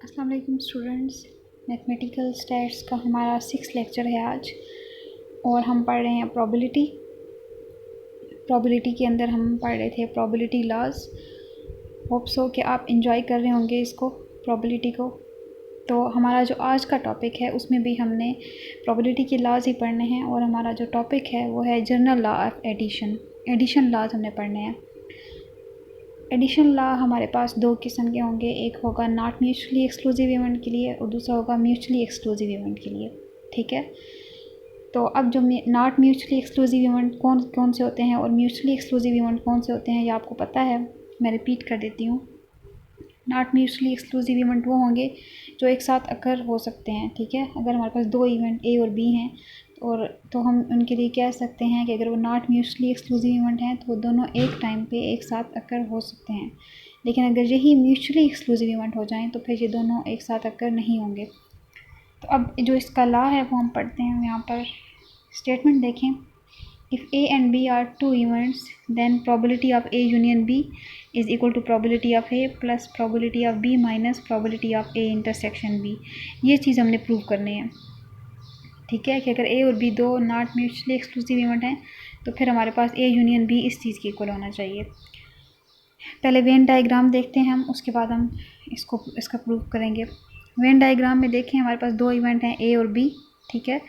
अस्सलाम वालेकुम students. Mathematical stats का हमारा 6 लेक्चर है आज और हम पढ़ रहे हैं प्रोबेबिलिटी के अंदर हम पढ़ रहे थे प्रोबेबिलिटी लॉज। होप सो कि आप इंजॉय कर रहे होंगे इसको, प्रोबेबिलिटी को। तो हमारा जो आज का टॉपिक है उसमें भी हमने प्रोबेबिलिटी के लॉज ही पढ़ने हैं और हमारा जो टॉपिक है वो है general law of addition laws हमने पढ़ने हैं। एडिशन लॉ हमारे पास दो किस्म के होंगे, एक होगा नॉट म्यूचुअली एक्सक्लूसिव इवेंट के लिए और दूसरा होगा म्यूचुअली एक्सक्लूसिव इवेंट के लिए। ठीक है, तो अब जो नॉट म्यूचुअली एक्सक्लूसिव इवेंट कौन कौन से होते हैं और म्यूचुअली एक्सक्लूसिव इवेंट कौन से होते हैं ये आपको पता है, मैं रिपीट कर देती हूँ। नॉट म्यूचुअली एक्सक्लूसिव इवेंट वो होंगे जो एक साथ अकर हो सकते हैं। ठीक है, अगर हमारे पास दो इवेंट ए और बी हैं और तो हम उनके लिए कह सकते हैं कि अगर वो नॉट म्यूचुअली एक्सक्लूसिव इवेंट हैं तो वो दोनों एक टाइम पे एक साथ अकर हो सकते हैं। लेकिन अगर यही म्यूचुअली एक्सक्लूसिव इवेंट हो जाएं तो फिर ये दोनों एक साथ अकर नहीं होंगे। तो अब जो इसका लॉ है वो हम पढ़ते हैं। यहाँ पर स्टेटमेंट देखें, if A and B are two events then probability of A union B is equal to probability of A plus probability of B minus probability of A intersection B। ये चीज़ हमने प्रूव करनी है। ठीक है, कि अगर A और B दो नॉट म्यूचुअली एक्सक्लूसिव इवेंट हैं तो फिर हमारे पास A यूनियन B इस चीज़ के इक्वल होना चाहिए। पहले वेन डायग्राम देखते हैं हम, उसके बाद हम इसका प्रूव करेंगे। वेन डायग्राम में देखें हमारे पास दो इवेंट हैं A और B। ठीक है,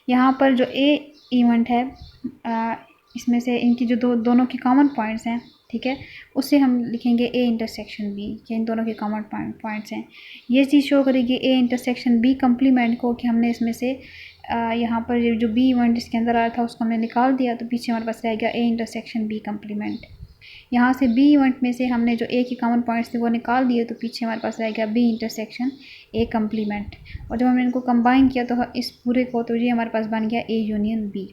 यहाँ पर जो A इवेंट है इसमें से इनकी जो दोनों के कॉमन पॉइंट्स हैं, ठीक है, उससे हम लिखेंगे A इंटरसेक्शन B, कि इन दोनों के कॉमन पॉइंट्स हैं। ये चीज़ शो करेगी A इंटरसेक्शन B कम्प्लीमेंट को, कि हमने इसमें से यहाँ पर जो B इवेंट इसके अंदर आया था उसको हमने निकाल दिया तो पीछे हमारे पास रह गया A इंटरसेक्शन B कम्प्लीमेंट। यहाँ से B इवेंट में से हमने जो A के कॉमन पॉइंट्स थे वो निकाल दिए तो पीछे हमारे पास रह गया B इंटरसेक्शन A कम्प्लीमेंट। और जब हमने इनको कंबाइन किया तो इस पूरे को तो ये हमारे पास बन गया A यूनियन B।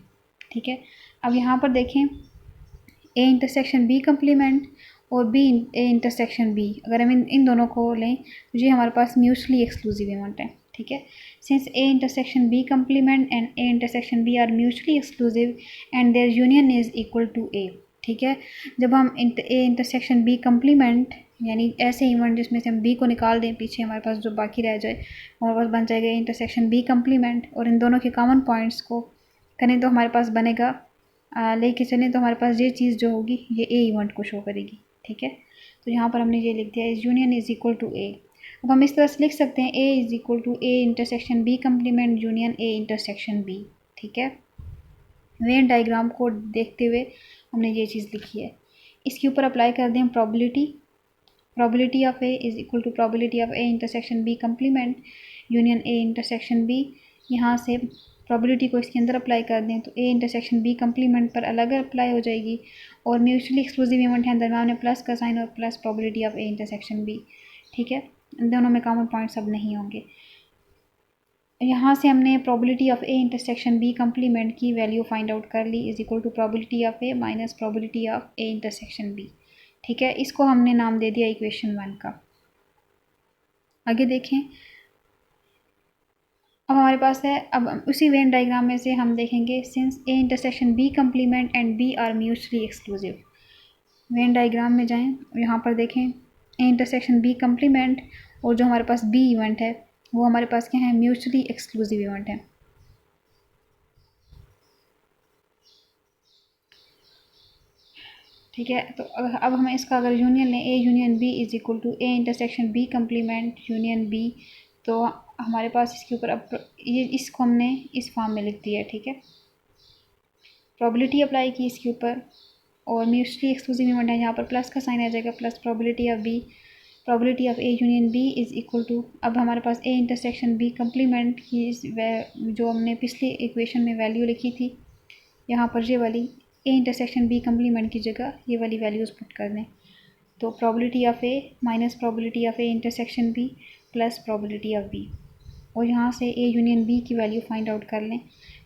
ठीक है, अब यहाँ पर देखें A इंटरसेक्शन B कम्प्लीमेंट और B A इंटरसेक्शन B, अगर हम इन दोनों को लें तो ये हमारे पास म्यूचुअली एक्सक्लूसिव इवेंट है। ठीक है, since A intersection B complement and A intersection B are mutually exclusive and their union is equal to A। ठीक है, जब हम A इंटरसेक्शन B कम्प्लीमेंट यानी ऐसे इवेंट जिसमें से हम B को निकाल दें, पीछे हमारे पास जो बाकी रह जाए हमारे पास बन जाएगा A इंटरसेक्शन B कम्प्लीमेंट, और इन दोनों के कॉमन पॉइंट्स को करें तो हमारे पास बनेगा लेके चलें तो हमारे पास ये चीज़ जो होगी ये A इवेंट को शो करेगी। ठीक है, तो यहाँ पर हमने ये लिख दिया इस union is equal to A। अब हम इस तरह से लिख सकते हैं A is equal to A intersection B complement union A intersection B। ठीक है, वेन डायग्राम को देखते हुए हमने ये चीज़ लिखी है। इसके ऊपर अप्लाई कर दें probability of A is equal to probability of A intersection B complement union A intersection B। यहाँ से प्रोबेबिलिटी को इसके अंदर अप्लाई कर दें तो A इंटरसेक्शन B कम्प्लीमेंट पर अलग अप्लाई हो जाएगी और म्यूचुअली एक्सक्लूसिव इवेंट है दरम्यान में प्लस का साइन और plus probability of A intersection B। ठीक है, दोनों में कॉमन पॉइंट्स अब नहीं होंगे। यहाँ से हमने probability of A intersection B complement की वैल्यू फाइंड आउट कर ली is equal to probability of A minus probability of A intersection B। ठीक है, इसको हमने नाम दे दिया इक्वेशन 1 का। आगे देखें, अब हमारे पास है, अब उसी वेन डायग्राम में से हम देखेंगे since A intersection B complement and B are mutually exclusive. Venn diagram में जाएं और यहाँ पर देखें A इंटरसेक्शन B कम्प्लीमेंट और जो हमारे पास B इवेंट है वो हमारे पास क्या है, म्यूचुअली एक्सक्लूसिव इवेंट है। ठीक है, तो अब हम इसका अगर यूनियन लें A union B is equal to A intersection B complement union B, तो हमारे पास इसके ऊपर अब ये इसको हमने इस फॉर्म में लिख दिया है। ठीक है, प्रोबेबिलिटी अप्लाई की इसके ऊपर और म्यूचुअली एक्सक्लूसिव इवेंट है, यहाँ पर प्लस का साइन आ जाएगा plus probability of B, probability of A union B is equal to, अब हमारे पास A इंटरसेक्शन B कम्प्लीमेंट की जो हमने पिछली इक्वेशन में वैल्यू लिखी थी यहाँ पर ये वाली A इंटरसेक्शन B कम्प्लीमेंट की जगह ये वाली वैल्यूज़ पुट कर दें, तो probability of A minus probability of A intersection B plus probability of B, और यहाँ से A यूनियन B की वैल्यू फाइंड आउट कर लें,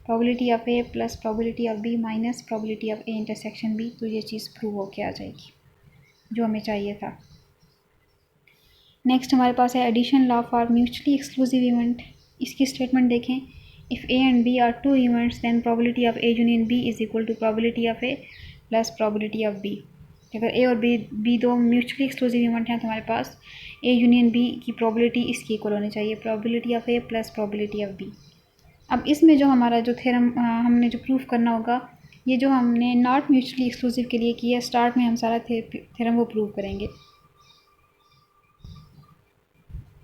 probability of A plus probability of B minus probability of A intersection B, तो ये चीज़ prove होके आ जाएगी जो हमें चाहिए था। नेक्स्ट हमारे पास है addition law for mutually exclusive event. इसकी स्टेटमेंट देखें, if A and B are two events then probability of A union B is equal to probability of A plus probability of B। अगर ए और B दो mutually exclusive event हैं तो हमारे पास A union B की probability इसकी equal होनी चाहिए, probability of A plus probability of B. अब इसमें जो हमारा जो थ्योरम हमने जो प्रूफ करना होगा, ये जो हमने नॉट म्यूचुअली एक्सक्लूसिव के लिए किया, स्टार्ट में हम सारा थ्योरम वो प्रूव करेंगे।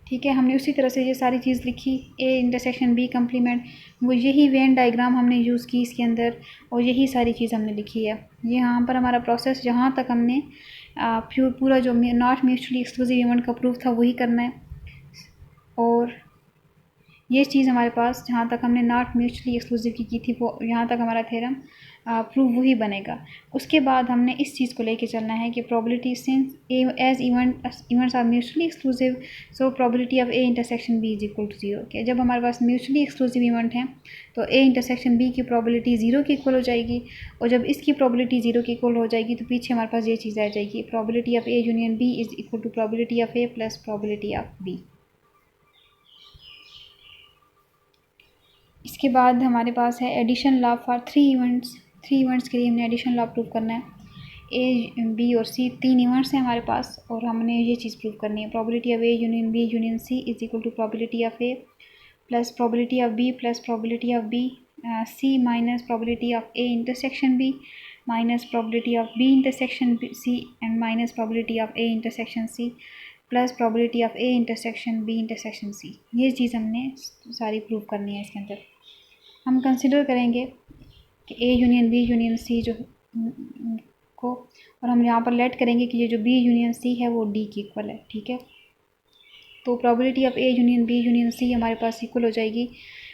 ठीक है, हमने उसी तरह से ये सारी चीज़ लिखी, ए इंटरसेक्शन बी कम्प्लीमेंट, वो यही वेन डायग्राम हमने यूज़ की इसके अंदर, और यही सारी चीज़ हमने लिखी है। ये यहाँ पर हमारा प्रोसेस जहाँ तक हमने पूरा जो नॉट म्यूचुअली एक्सक्लूसिव इवेंट का प्रूफ था वही करना है, और ये चीज़ हमारे पास जहाँ तक हमने नॉट म्यूचुअली एक्सक्लूसिव की थी वो यहाँ तक हमारा थ्योरम प्रूव वही बनेगा। उसके बाद हमने इस चीज़ को लेके चलना है कि probability since as events are mutually exclusive, so probability of A intersection B is equal to zero. कि जब हमारे पास म्यूचुअली एक्सक्लूसिव इवेंट हैं तो ए इंटरसेक्शन बी की प्रोबेबिलिटी ज़ीरो की इक्वल हो जाएगी, और जब इसकी प्रोबेबिलिटी ज़ीरो की इक्वल हो जाएगी तो पीछे हमारे पास ये चीज़ आ जाएगी, probability of A union B is equal to probability of A plus probability of B. इसके बाद हमारे पास है addition law for three events के लिए हमने एडिशन लॉ प्रूव करना है। ए बी और सी तीन इवेंट्स हैं हमारे पास, और हमने ये चीज़ प्रूव करनी है, probability of A union B union C is equal to probability of A plus probability of B plus probability of B C minus probability of A intersection B minus probability of B intersection C and minus probability of A intersection C plus probability of A intersection B intersection C. ये चीज़ हमने सारी prove करनी है। इसके अंदर हम consider करेंगे कि A union B union C जो को, और हम यहाँ पर लेट करेंगे कि ये जो बी यूनियन सी है वो डी की इक्वल है। ठीक है, तो probability of A union B union C हमारे पास इक्वल हो जाएगी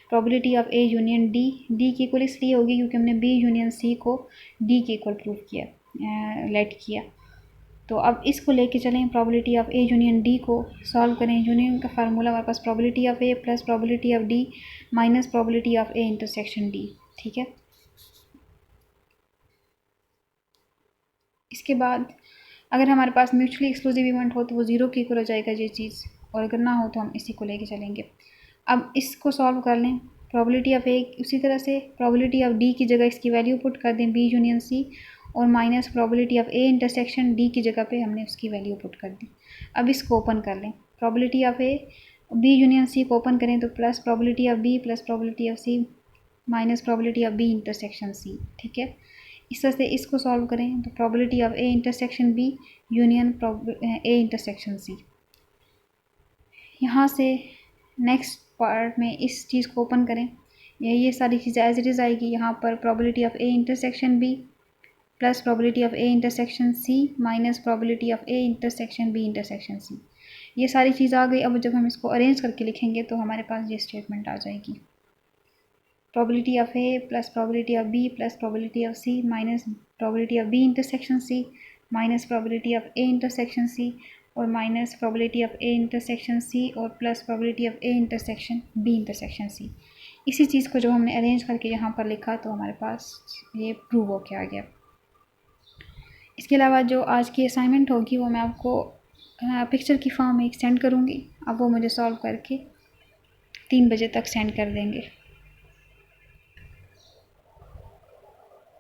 probability of A union D. D की इक्वल इसलिए होगी क्योंकि हमने बी यूनियन सी को डी के इक्वल प्रूव किया, लेट किया। तो अब इसको लेके चलें, probability of A union D को सॉल्व करें। यूनियन का फार्मूला हमारे पास probability of A plus probability of D minus probability of A intersection D. ठीक है, इसके बाद अगर हमारे पास म्यूचुअली एक्सक्लूसिव इवेंट हो तो वो ज़ीरो की इक्वल हो जाएगा ये चीज़, और अगर ना हो तो हम इसी को लेके चलेंगे। अब इसको सॉल्व कर लें, प्रोबेबिलिटी ऑफ ए उसी तरह से प्रोबेबिलिटी ऑफ डी की जगह इसकी वैल्यू पुट कर दें बी यूनियन सी, और minus probability of A intersection D की जगह पे हमने उसकी वैल्यू पुट कर दी। अब इसको ओपन कर लें, probability of A B union C को ओपन करें तो plus probability of B plus probability of C minus probability of B intersection C. ठीक है, इस तरह से इसको सॉल्व करें तो probability of A intersection B union A intersection C. यहाँ से नेक्स्ट पार्ट में इस चीज़ को ओपन करें, ये सारी चीज़ें एज इट इज़ आएगी। यहाँ पर probability of A intersection B plus probability of A intersection C minus probability of A intersection B intersection C, ये सारी चीज़ आ गई। अब जब हम इसको अरेंज करके लिखेंगे तो हमारे पास ये स्टेटमेंट आ जाएगी, probability of A plus probability of B plus probability of C minus probability of B intersection C minus probability of A intersection C और minus probability of A intersection C और plus probability of A intersection B intersection C. इसी चीज़ को जब हमने arrange करके यहाँ पर लिखा तो हमारे पास ये प्रूव होके आ गया। इसके अलावा जो आज की असाइनमेंट होगी वो मैं आपको पिक्चर की फॉर्म में सेंड करूँगी, अब वो मुझे सॉल्व करके 3 बजे तक सेंड कर देंगे।